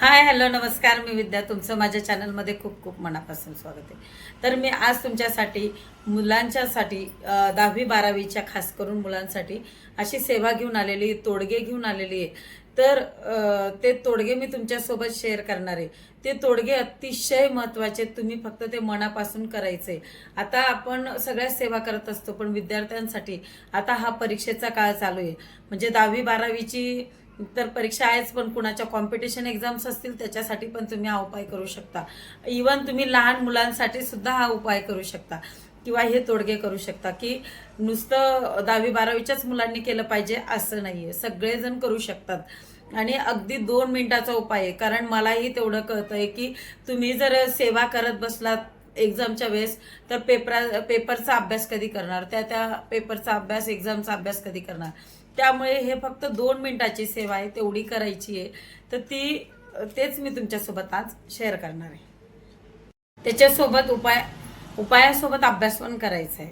Hi hello नमस्कार, मी विद्या. तुमचं माझ्या चॅनलमध्ये खूप खूप मनापासून स्वागत आहे. तर मी आज तुमच्यासाठी मुलांच्यासाठी 10वी-12वीच्या खास करून मुलांसाठी अशी सेवा घेऊन आलेली, तोडगे घेऊन आलेली आहे. तर ते तोडगे मी तुमच्यासोबत शेअर करणार आहे. ते तोडगे अतिशय महत्त्वाचे, तुम्ही फक्त ते मनापासून करायचे. आता आपण सगळ्या सेवा करत असतो, पण विद्यार्थ्यांसाठी आता हा परीक्षेचा काळ चालू आहे. म्हणजे 10वी-12वीची तर परीक्षा आहेच, पण कुणाच्या कॉम्पिटिशन एक्झाम्स असतील त्याच्यासाठी पण तुम्ही हा उपाय करू शकता. इवन तुम्ही लहान मुलांसाठी सुद्धा हा उपाय करू शकता किंवा हे तोडगे करू शकता की नुसतं 10वी-12वीच्याच मुलांनी केलं पाहिजे असं नाहीये, सगळेजण करू शकतात. आणि अगदी 2 मिनिटाचा उपाय आहे. कारण मलाही तेवढं कळतंय की तुम्ही जर सेवा करत बसलात एक्झामच्या वेळेस तर पेपरचा अभ्यास कधी करणार, त्या पेपरचा अभ्यास, एक्झामचा अभ्यास कधी करणार. त्यामुळे हे फक्त 2 मिनिटाची सेवा आहे, तेवढी करायची आहे. तर तेच मी तुमच्यासोबत आज शेअर करणार आहे. त्याच्यासोबत उपायासोबत अभ्यास पण करायचा आहे.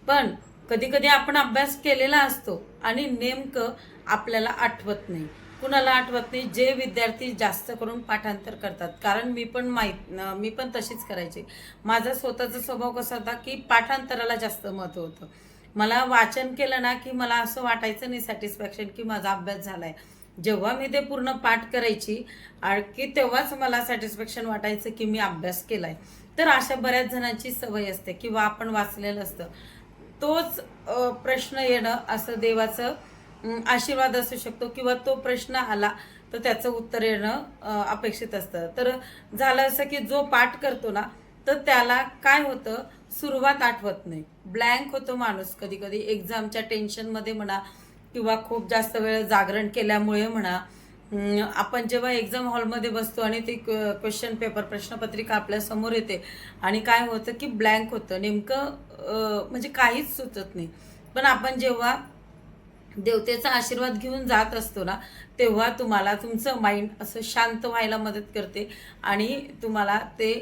पण कधी कधी आपण अभ्यास केलेला असतो आणि नेमकं आपल्याला आठवत नाही. कुणाला आठवत नाही? जे विद्यार्थी जास्त करून पाठांतर करतात. कारण मी पण तशीच करायची. माझा स्वतःचा स्वभाव कसा होता की पाठांतराला जास्त महत्त्व होतं. मला वाचन केलं ना की मला असं वाटायचं नाही सॅटिस्फॅक्शन की माझा अभ्यास झालाय. जेव्हा मी ते पूर्ण पाठ करायची की तेव्हाच मला सॅटिस्फॅक्शन वाटायचं की मी अभ्यास केलाय. तर अशा बऱ्याच जणांची सवय असते किंवा आपण वाचलेलं असतं. तोच प्रश्न येणं असं देवाचं आशीर्वाद असू शकतो किंवा तो प्रश्न आला तर त्याचं उत्तर येणं अपेक्षित असतं. तर झालं असं की जो पाठ करतो ना तर त्याला काय होतं, सुरुवात आठवत नाही, ब्लँक होतो माणूस. कधी कधी एक्झामच्या टेन्शनमध्ये म्हणा किंवा खूप जास्त वेळ जागरण केल्यामुळे म्हणा, आपण जेव्हा एक्झाम हॉलमध्ये बसतो आणि ते क्वेश्चन पेपर, प्रश्नपत्रिका आपल्या समोर येते आणि काय होतं की ब्लँक होतं, नेमकं म्हणजे काहीच सुचत नाही. पण आपण जेव्हा देवतेचा आशीर्वाद घेऊन जात असतो ना तेव्हा तुम्हाला तुमचं माइंड असं शांत व्हायला मदत करते आणि तुम्हाला ते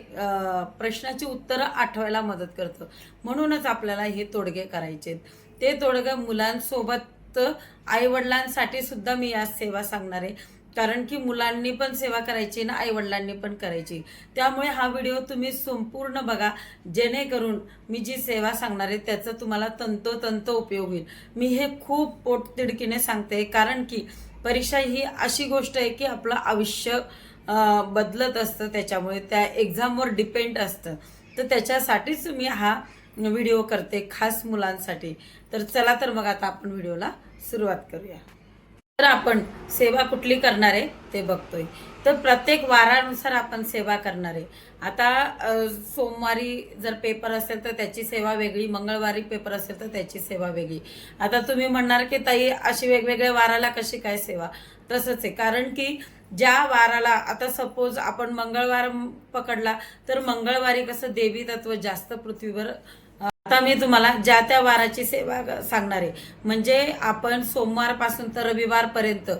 प्रश्नाची उत्तरं आठवायला मदत करतं. म्हणूनच आपल्याला हे तोडगे करायचे. ते तोडगे मुलांसोबत आईवडिलांसाठी सुद्धा मी आज सेवा सांगणार आहे. कारण की मुलांनी पण सेवा करायची ना आईवडिलांनी पण करायची. त्यामुळे हा व्हिडिओ तुम्ही संपूर्ण बघा, जेणेकरून मी जी सेवा सांगणार आहे त्याचा तुम्हाला तंतोतंत उपयोग होईल. मी हे खूप पोटतिडकीने सांगते, कारण की परीक्षा ही अशी गोष्ट आहे की आपलं आयुष्य बदलत असतं, त्याच्यामुळे त्या एक्झामवर डिपेंड असतं. तर त्याच्यासाठीच मी हा व्हिडिओ करते, खास मुलांसाठी. तर चला तर मग आता आपण व्हिडिओला सुरुवात करूया. तर आपण सेवा कुठली करणार आहे ते बघतोय. तर प्रत्येक वारानुसार आपण सेवा करणार आहे. आता सोमवारी जर पेपर असेल तर त्याची सेवा वेगळी, मंगळवारी पेपर असेल तर त्याची सेवा वेगळी. आता तुम्ही म्हणणार की ताई अशी वेगवेगळ्या वाराला कशी काय सेवा? तसंच आहे, कारण की ज्या वाराला, आता सपोज आपण मंगळवार पकडला तर मंगळवारी कसं देवी तत्व जास्त पृथ्वीवर. आता मी तुम्हाला ज्या त्या वाराची सेवा सांगणार आहे. म्हणजे आपण सोमवारपासून तर रविवारपर्यंत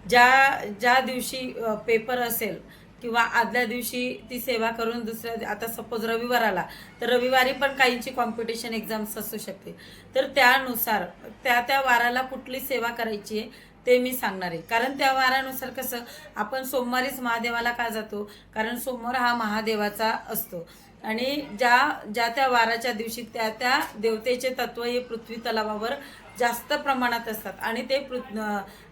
ज्या ज्या दिवशी पेपर असेल किंवा आदल्या दिवशी ती सेवा करून दुसऱ्या, आता सपोज रविवार आला तर रविवारी पण काहींची कॉम्पिटिशन एक्झाम्स असू शकते. तर त्यानुसार त्या त्या वाराला कुठली सेवा करायची आहे ते मी सांगणार आहे. कारण त्या वारानुसार कसं, आपण सोमवारीच महादेवाला का जातो? कारण सोमवार हा महादेवाचा असतो आणि ज्या ज्या त्या वाराच्या दिवशी त्या त्या देवतेचे तत्व हे पृथ्वी तलावावर जास्त प्रमाणात असतात आणि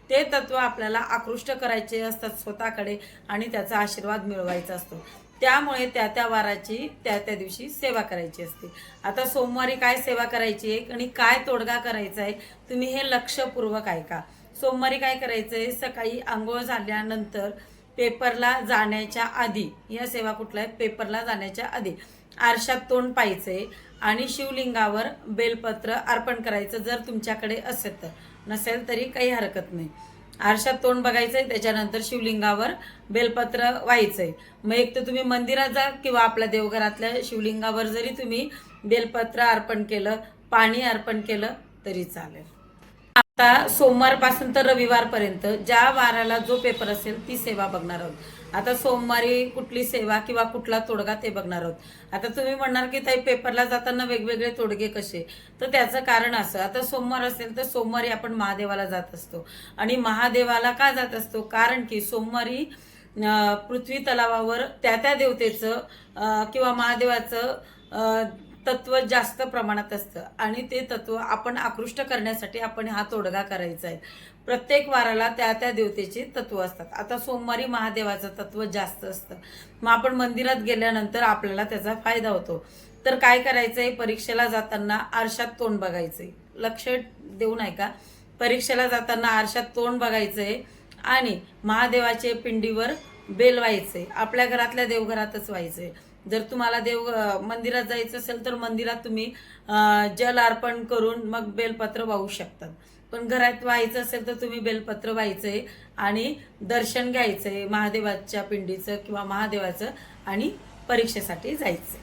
ते तत्व आपल्याला आकृष्ट करायचे असतात स्वतःकडे आणि त्याचा आशीर्वाद मिळवायचा असतो. त्यामुळे त्या त्या वाराची त्या त्या दिवशी सेवा करायची असते. आता सोमवारी काय सेवा करायची आहे आणि काय तोडगा करायचा आहे, तुम्ही हे लक्षपूर्वक ऐका. सोमवारी काय करायचं आहे, सकाळी आंघोळ झाल्यानंतर पेपरला जाण्याच्या आधी, या सेवा कुठल्या आहेत, पेपरला जाण्याच्या आधी आरशात तोंड पाहायचंय आणि शिवलिंगावर बेलपत्र अर्पण करायचं, जर तुमच्याकडे असेल तर. नसेल तरी काही हरकत नाही. आरशात तोंड बघायचंय, त्याच्यानंतर शिवलिंगावर बेलपत्र व्हायचंय. मग एक तर तुम्ही मंदिरात जा किंवा आपल्या देवघरातल्या शिवलिंगावर जरी तुम्ही बेलपत्र अर्पण केलं, पाणी अर्पण केलं तरी चालेल. आता सोमवारपासून तर रविवारपर्यंत ज्या वाराला जो पेपर असेल ती सेवा बघणार आहोत. आता सोमवारी कुठली सेवा किंवा कुठला तोडगा ते बघणार आहोत. आता तुम्ही म्हणणार की ताई पेपरला जाताना वेगवेगळे तोडगे कसे? तर त्याचं कारण असं, आता सोमवार असेल तर सोमवारी आपण महादेवाला जात असतो. आणि महादेवाला का जात असतो? कारण की सोमवारी पृथ्वी तलावावर त्या देवतेचं किंवा महादेवाचं तत्व जास्त प्रमाणात असतं आणि ते तत्व आपण आकृष्ट करण्यासाठी आपण हा तोडगा करायचा आहे. प्रत्येक वाराला त्या देवतेचे तत्व असतात. आता सोमवारी महादेवाचं तत्व जास्त असतं, मग आपण मंदिरात गेल्यानंतर आपल्याला त्याचा फायदा होतो. तर काय करायचंय, परीक्षेला जाताना आरशात तोंड बघायचंय. लक्ष देऊ नये का, परीक्षेला जाताना आरशात तोंड बघायचंय आणि महादेवाचे पिंडीवर बेल व्हायचे. आपल्या घरातल्या देवघरातच व्हायचे. जर तुम्हाला मंदिरात जायचं असेल तर मंदिरात तुम्ही जल अर्पण करून मग बेलपत्र वाहू शकतात. पण घरात व्हायचं असेल तर तुम्ही बेलपत्र व्हायचंय आणि दर्शन घ्यायचंय महादेवाच्या पिंडीचं किंवा महादेवाचं आणि परीक्षेसाठी जायचंय.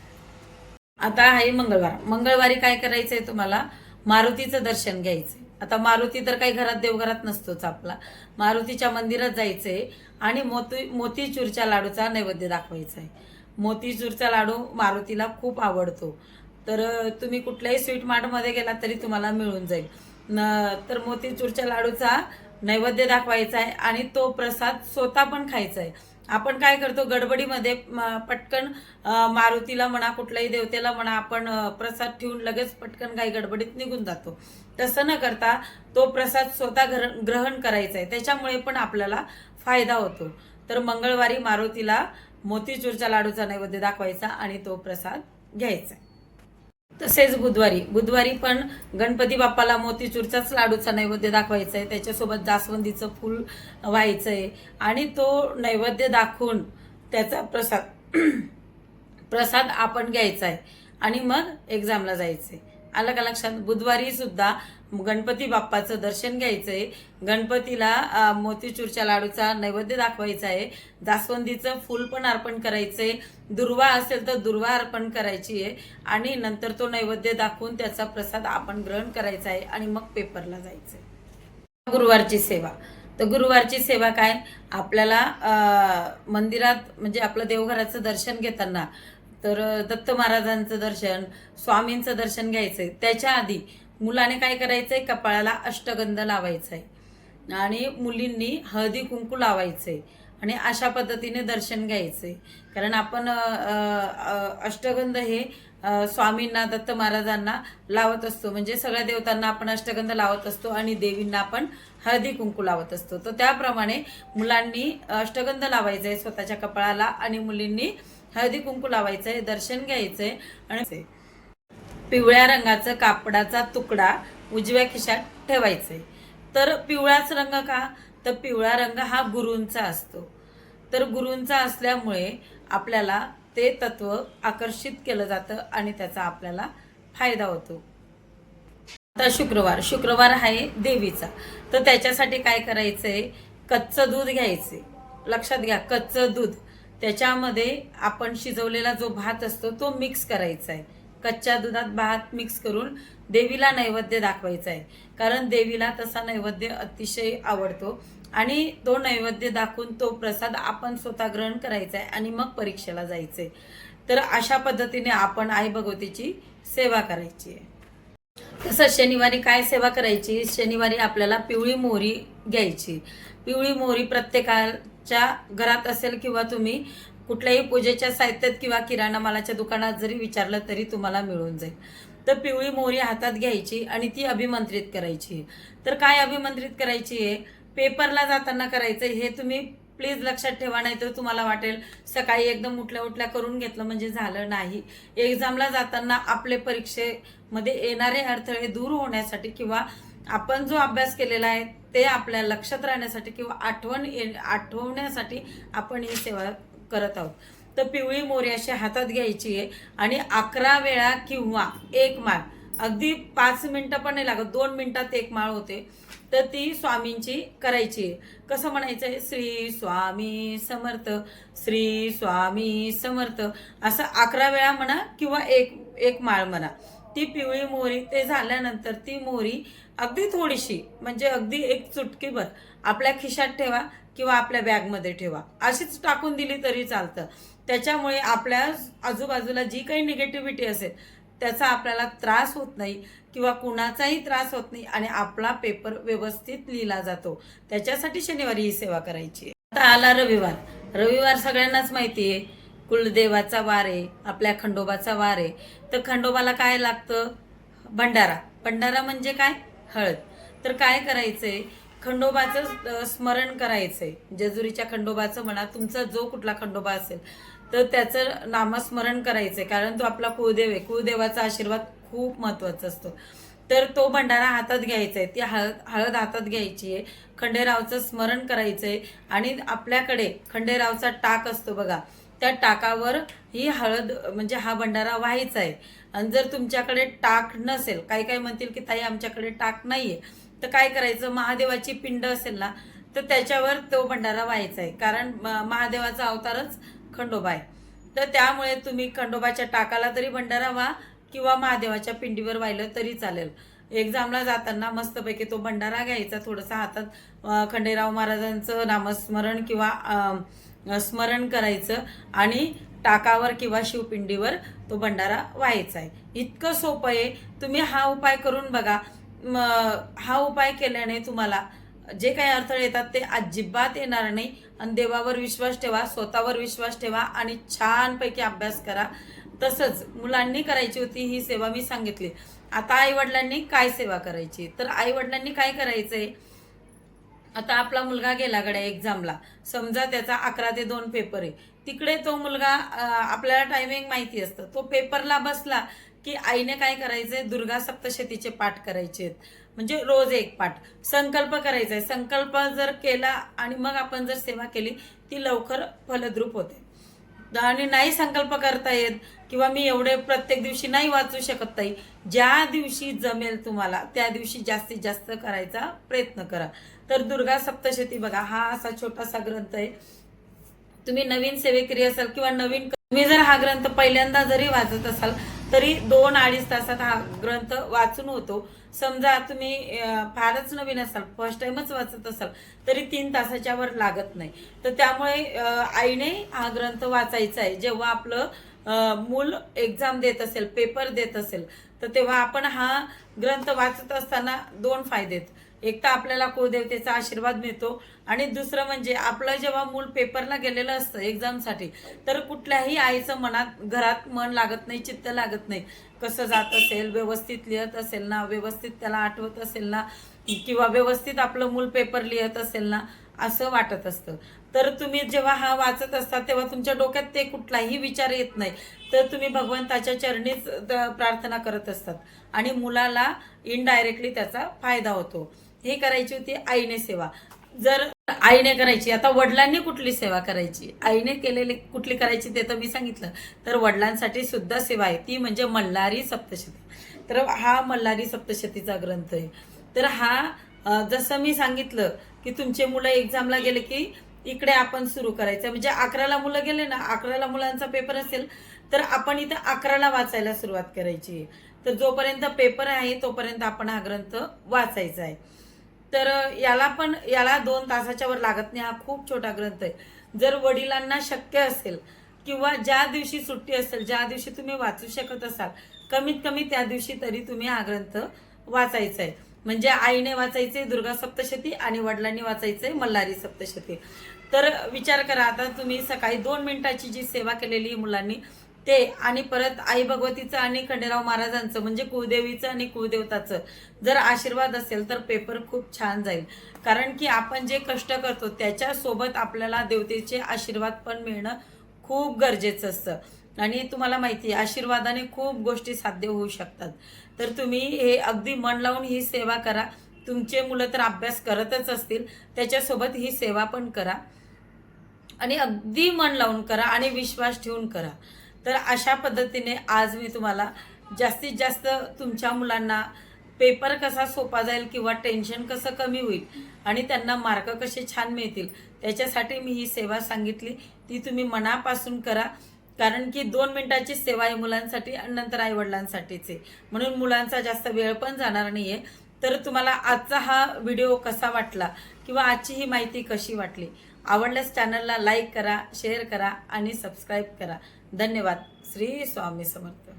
आता आहे मंगळवारी काय करायचंय, तुम्हाला मारुतीचं दर्शन घ्यायचंय. आता मारुती तर काही घरात देवघरात नसतोच आपला. मारुतीच्या मंदिरात जायचंय आणि मोतीचूरच्या लाडूचा नैवेद्य दाखवायचा आहे. मोतीचूरचा लाडू मारुतीला खूप आवडतो. तर तुम्ही कुठल्याही स्वीट मार्टमध्ये गेला तरी तुम्हाला मिळून जाईल. तर मोतीचूरच्या लाडूचा नैवेद्य दाखवायचा आहे आणि तो प्रसाद स्वतः पण खायचा आहे. आपण काय करतो, गडबडीमध्ये पटकन मारुतीला म्हणा कुठल्याही देवतेला म्हणा आपण प्रसाद ठेवून लगेच पटकन काही गडबडीत निघून जातो. तसं न करता तो प्रसाद स्वतः ग्रहण करायचा आहे. त्याच्यामुळे पण आपल्याला फायदा होतो. तर मंगळवारी मारुतीला मोतीचूरच्या लाडूचा नैवेद्य दाखवायचा आणि तो प्रसाद घ्यायचा. तसेच बुधवारी पण गणपती बाप्पाला मोतीचूरचाच लाडूचा नैवेद्य दाखवायचा आहे. त्याच्यासोबत जास्वंदीचं फूल व्हायचंय आणि तो नैवेद्य दाखवून त्याचा प्रसाद आपण घ्यायचा आहे आणि मग एक्झामला जायचंय. आलं का लक्षात? बुधवारी सुद्धा गणपती बाप्पाचं दर्शन घ्यायचंय. गणपतीला मोतीचूरच्या लाडूचा नैवेद्य दाखवायचा आहे. जास्वंदीचं फूल पण अर्पण करायचंय. दुर्वा असेल तर दुर्वा अर्पण करायची आहे आणि नंतर तो नैवेद्य दाखवून त्याचा प्रसाद आपण ग्रहण करायचा आहे आणि मग पेपरला जायचंय. गुरुवारची सेवा. तर गुरुवारची सेवा काय, आपल्याला मंदिरात म्हणजे आपलं देवघराचं दर्शन घेताना तर दत्त महाराजांचं दर्शन, स्वामींचं दर्शन घ्यायचंय. त्याच्या आधी मुलाने काय करायचंय, कपाळाला अष्टगंध लावायचंय आणि मुलींनी हळदी कुंकू लावायचंय आणि अशा पद्धतीने दर्शन घ्यायचंय. कारण आपण अष्टगंध हे स्वामींना, दत्त महाराजांना लावत असतो. म्हणजे सगळ्या देवतांना आपण अष्टगंध लावत असतो आणि देवींना आपण हळदी कुंकू लावत असतो. तर त्याप्रमाणे मुलांनी अष्टगंध लावायचंय स्वतःच्या कपाळाला आणि मुलींनी हळदी कुंकू लावायचंय, दर्शन घ्यायचंय. आणि पिवळ्या रंगाचा कापडाचा तुकडा उजव्या खिशात ठेवायचंय. तर पिवळाच रंग का, तर पिवळा रंग हा गुरूंचा असतो. तर गुरूंचा असल्यामुळे आपल्याला ते तत्व आकर्षित केलं जातं आणि त्याचा आपल्याला फायदा होतो. आता शुक्रवार आहे देवीचा. तर त्याच्यासाठी काय करायचंय, कच्चं दूध घ्यायचे. लक्षात घ्या, कच्चं दूध. त्याच्यामध्ये आपण शिजवलेला जो भात असतो तो मिक्स करायचा आहे. कच्च्या दुधात भात मिक्स करून देवीला नैवेद्य दाखवायचा आहे. कारण देवीला तसा नैवेद्य अतिशय आवडतो आणि तो नैवेद्य दाखवून तो प्रसाद आपण स्वतः ग्रहण करायचा आहे आणि मग परीक्षेला जायचंय. तर अशा पद्धतीने आपण आई भगवतीची सेवा करायची आहे. तसंच शनिवारी काय सेवा करायची, शनिवारी आपल्याला पिवळी मोहरी घ्यायची. पिवळी मोहरी प्रत्येकाच्या घरात असेल किंवा तुम्ही कुठल्याही पूजेच्या साहित्यात किंवा किराणा मालाच्या दुकानात जरी विचारलं तरी तुम्हाला मिळून जाईल. तर पिवळी मोहरी हातात घ्यायची आणि ती अभिमंत्रित करायची. तर काय अभिमंत्रित करायची आहे, पेपरला जाताना करायचं. हे तुम्ही प्लीज लक्षात ठेवा, नाही तर तुम्हाला वाटेल सकाळी एकदम उठल्या करून घेतलं म्हणजे झालं. नाही, एक्झामला जाताना आपले परीक्षेमध्ये येणारे अडथळे दूर होण्यासाठी किंवा आपण जो अभ्यास केलेला आहे ते आपल्या लक्षात राहण्यासाठी किंवा आठवण्यासाठी आपण ही सेवा करत आहोत. तर पिवळी मोहरी अशी हातात घ्यायची आहे आणि 11 वेळा किंवा 1 माळ, अगदी 5 मिनिटं पण नाही लागत, 2 मिनिटात 1 माळ होते. तर ती स्वामींची करायची आहे. कसं म्हणायचं आहे, श्री स्वामी समर्थ, श्री स्वामी समर्थ, असं 11 वेळा म्हणा किंवा एक माळ म्हणा. ती पिवळी मोहरी ते झाल्यानंतर ती मोहरी अगदी थोडीशी म्हणजे अगदी एक चुटकीभर आपल्या खिशात ठेवा किंवा आपल्या बॅगमध्ये ठेवा. अशीच टाकून दिली तरी चालतं. त्याच्यामुळे आपल्या आजूबाजूला जी काही निगेटिव्हिटी असेल त्याचा आपल्याला त्रास होत नाही किंवा कुणाचाही त्रास होत नाही आणि आपला पेपर व्यवस्थित लिहिला जातो. त्याच्यासाठी शनिवारी ही सेवा करायची. आता आला रविवार. रविवार सगळ्यांनाच माहिती आहे, कुलदेवाचा वार आहे, आपल्या खंडोबाचा वार आहे. तर खंडोबाला काय लागतं? भंडारा. भंडारा म्हणजे काय? हळद. तर काय करायचंय, खंडोबाचं स्मरण करायचंय. जेजुरीच्या खंडोबाचं म्हणा, तुमचा जो कुठला खंडोबा असेल तर त्याचं नामस्मरण करायचंय, कारण तो आपला कुळदेव आहे. कुळदेवाचा आशीर्वाद खूप महत्वाचा असतो. तर तो भंडारा हातात घ्यायचा आहे, ती हळद हातात घ्यायची आहे, खंडेरावचं स्मरण करायचंय आणि आपल्याकडे खंडेरावचा टाक असतो बघा, त्या टाकावर ही हळद म्हणजे हा भंडारा व्हायचा आहे. आणि जर तुमच्याकडे टाक नसेल, काही काही म्हणतील की ताई आमच्याकडे टाक नाहीये, तर काय करायचं, महादेवाची पिंड असेल ना तर त्याच्यावर तो भंडारा व्हायचा आहे, कारण महादेवाचा अवतारच खंडोबा आहे. तर त्यामुळे तुम्ही खंडोबाच्या टाकाला तरी भंडारा व्हा किंवा महादेवाच्या पिंडीवर वाहिलं तरी चालेल. एक्झामला जाताना मस्तपैकी तो भंडारा घ्यायचा, थोडंसं हातात खंडेराव महाराजांचं नामस्मरण किंवा स्मरण करायचं आणि टाकावर किंवा शिवपिंडीवर तो भंडारा व्हायचा आहे. इतकं सोपं आहे. तुम्ही हा उपाय करून बघा. हा उपाय केल्याने तुम्हाला जे काही अडथळे येतात ते अजिबात येणार नाही. आणि देवावर विश्वास ठेवा, स्वतःवर विश्वास ठेवा आणि छानपैकी अभ्यास करा. तसंच मुलांनी करायची होती ही सेवा मी सांगितली. आता आई वडिलांनी काय सेवा करायची, तर आई वडिलांनी काय करायचंय, आता आपला मुलगा गेला गड्या एक्झामला, समजा त्याचा 11 ते 2 पेपर आहे, तिकडे तो मुलगा आपल्याला टायमिंग माहिती असतं, तो पेपरला बसला की आईने काय करायचंय, दुर्गा सप्तशतीचे पाठ करायचे आहेत. म्हणजे रोज एक पाठ, संकल्प करायचा आहे. संकल्प जर केला आणि मग आपण जर सेवा केली ती लवकर फलद्रूप होते. आणि नाही संकल्प करता येत किंवा मी एवढे प्रत्येक दिवशी नाही वाचू शकत ताई, ज्या दिवशी जमेल तुम्हाला त्या दिवशी जास्तीत जास्त करायचा प्रयत्न करा. तर दुर्गा सप्तशती बघा, हा असा छोटासा ग्रंथ आहे. तुम्ही नवीन सेवेकरी असाल किंवा नवीन, तुम्ही जर हा ग्रंथ पहिल्यांदा जरी वाचत असाल तरी 2-2.5 तासात हा ग्रंथ वाचून होतो. समजा तुम्ही फारच नवीन असाल, फर्स्ट टाइमच वाचत असाल तरी 3 तासाच्या वर लागत नाही. तर त्यामुळे आईने हा ग्रंथ वाचायचा आहे. जेव्हा आपलं मूल एक्झाम देत असेल, पेपर देत असेल, तर तेव्हा आपण हा ग्रंथ वाचत असताना 2 फायदे आहेत. एक तर आपल्याला कुलदेवतेचा आशीर्वाद मिळतो आणि दुसरं म्हणजे आपलं जेव्हा मूल पेपरला गेलेलं असतं एक्झामसाठी, तर कुठल्याही आईचं मनात घरात मन लागत नाही, चित्त लागत नाही. कसं जात असेल, व्यवस्थित लिहत असेल ना, व्यवस्थित त्याला आठवत असेल ना, किंवा व्यवस्थित आपलं मूल पेपर लिहत असेल ना, असं वाटत असतं. तर तुम्ही जेव्हा हा वाचत असता तेव्हा तुमच्या डोक्यात ते कुठलाही विचार येत नाही, तर तुम्ही भगवंताच्या चरणीच प्रार्थना करत असतात आणि मुलाला इनडायरेक्टली त्याचा फायदा होतो. हे करायची होती आईने सेवा. जर आईने करायची, आता वडिलांनी कुठली सेवा करायची, आईने केलेली कुठली करायची ते तर मी सांगितलं. तर वडिलांसाठी सुद्धा सेवा आहे, ती म्हणजे मल्हारी सप्तशती. तर हा मल्हारी सप्तशतीचा ग्रंथ आहे. तर हा जसं मी सांगितलं की तुमचे मुलं एक्झामला गेले की इकडे आपण सुरू करायचं. म्हणजे 11ला मुलं गेले ना, 11ला मुलांचा पेपर असेल तर आपण इथं 11ला वाचायला सुरुवात करायची. तर जोपर्यंत पेपर आहे तोपर्यंत आपण हा ग्रंथ वाचायचा आहे. तर याला 2 तासाच्या वर लागत नाही. हा खूप छोटा ग्रंथ आहे. जर वडिलांना शक्य असेल किंवा ज्या दिवशी सुट्टी असेल, ज्या दिवशी तुम्ही वाचू शकत असाल, कमीत कमी त्या दिवशी तरी तुम्ही हा ग्रंथ वाचायचा आहे. म्हणजे आईने वाचायचे दुर्गा सप्तशती आणि वडिलांनी वाचायचे मल्हारी सप्तशती. तर विचार करा, आता तुम्ही सकाळी 2 मिनिटाची जी सेवा केलेली मुलांनी ते, आणि परत आई भगवतीचं आणि खंडेराव महाराजांचं म्हणजे कुळदेवीचं आणि कुळदेवताचं जर आशीर्वाद असेल तर पेपर खूप छान जाईल. कारण की आपण जे कष्ट करतो त्याच्यासोबत आपल्याला देवतेचे आशीर्वाद पण मिळणं खूप गरजेचं असतं. आणि तुम्हाला माहिती आहे आशीर्वादाने खूप गोष्टी साध्य होऊ शकतात. तर तुम्ही हे अगदी मन लावून ही सेवा करा. तुमचे मुलं तर अभ्यास करतच असतील, त्याच्यासोबत ही सेवा पण करा आणि अगदी मन लावून करा आणि विश्वास ठेवून करा. तर अशा पद्धतीने आज मी तुम्हाला जास्तीत जास्त तुमच्या मुलांना पेपर कसा सोपा जाईल किंवा टेन्शन कसं कमी होईल आणि त्यांना मार्क कसे छान मिळतील त्याच्यासाठी मी ही सेवा सांगितली. ती तुम्ही मनापासून करा, कारण की 2 मिनिटाची सेवा आहे मुलांसाठी आणि नंतर आईवडिलांसाठीच आहे, म्हणून मुलांचा जास्त वेळ पण जाणार नाही आहे. तर तुम्हाला आजचा हा व्हिडिओ कसा वाटला किंवा आजची ही माहिती कशी वाटली, आवडल्यास चॅनलला लाईक करा, शेअर करा आणि सबस्क्राईब करा. धन्यवाद. श्री स्वामी समर्थ.